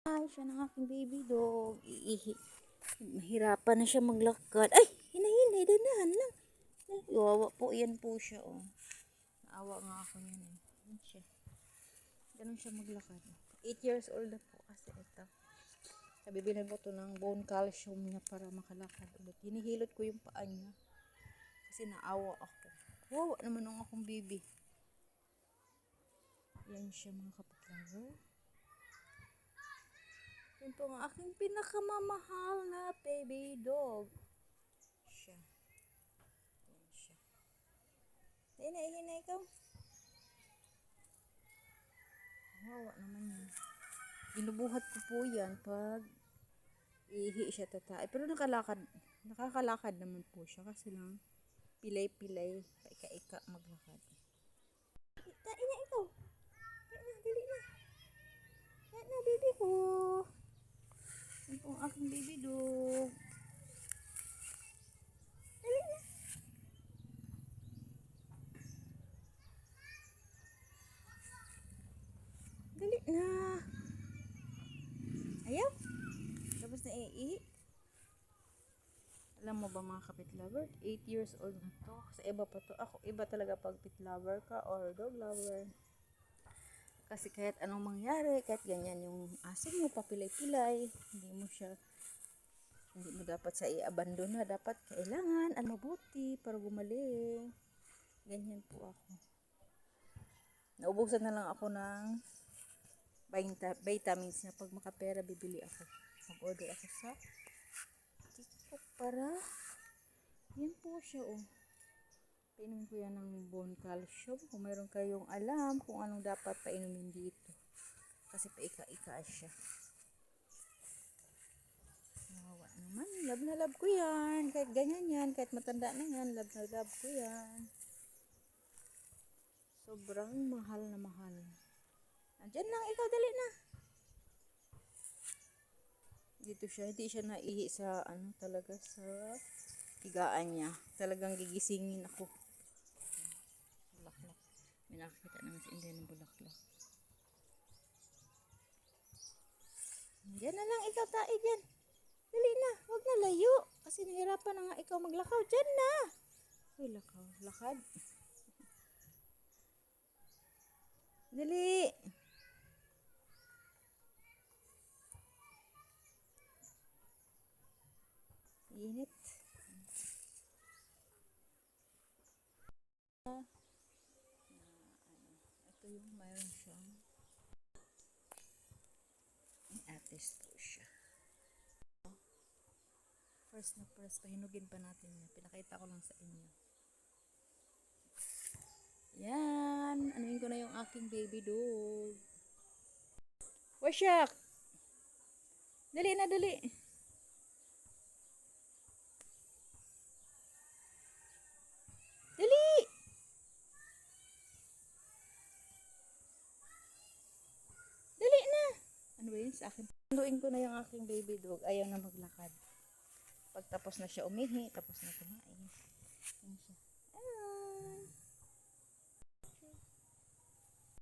Ay, siya ng aking baby dog. Iihi. Mahirapan na siya maglakad. Ay, hinahinay, danahan lang. Ay, wawa po, yan po siya, oh. Naawa nga ako yan, eh. Yan siya. Ganun siya maglakad. 8 years old na po kasi ito. Bibili ko to ng bone calcium niya para makalakad ulit. Hinihilot ko yung paa niya. Kasi naawa ako. Wawa naman ang akong baby. Yan siya mga kapatlaw. Yan po ang aking pinakamamahal na baby dog. Siya. Yan siya. Hinay ikaw. Wawa naman yan. Binubuhat ko po yan pag ihi siya tatay. Pero nakakalakad naman po siya kasi lang pilay-pilay, paika-ika maglakad. Tain na ikaw. Tain na, dali na. Tain na, baby ko. Yan po ang aking baby dog. Dali na. Dali na. Ayaw. Tapos na iihi. Alam mo ba mga kapit lover? 8 years old na to. Sa iba pa to. Ako iba talaga pag pet lover ka or dog lover. Kasi kahit anong mangyari, kahit ganyan yung aso mo, papilay-pilay, hindi mo dapat sa i-abandon na. Dapat kailangan, mabuti para gumaling. Ganyan po ako. Naubusan na lang ako ng vitamins na pag makapera, bibili ako. Mag-order ako sa TikTok para, yan po siya, oh. Painumin ko yan ng bone calcium. Kung mayroon kayong alam kung anong dapat painumin dito. Kasi paika-ika siya. Nawawa naman. Love na love ko yan. Kahit ganyan yan. Kahit matanda na yan. Love na love ko yan. Sobrang mahal na mahal. Andyan lang. Ikaw dali na. Dito siya. Hindi siya naihi sa talaga sa higaan niya. Talagang gigisingin ako. Bulaklak. May nakakita naman sa India ng bulaklak. Diyan na lang ikaw tayo dyan. Dali na. Huwag na layo. Kasi nahirapan na nga ikaw maglakaw. Diyan na. Uy, lakaw. Lakad. Dali. Init. Ito yung mayroon siyang artist po siya. First, pahinugin pa natin niya. Pinakita ko lang sa inyo. Yan. Anuhin ko na yung aking baby dog. Wasyak! Dali na, dali. Dali! Dali na! Ano ba yun sa akin? Handuin ko na yung aking baby dog. Ayaw na maglakad. Pagtapos na siya umihi, tapos na kumain. Yan siya.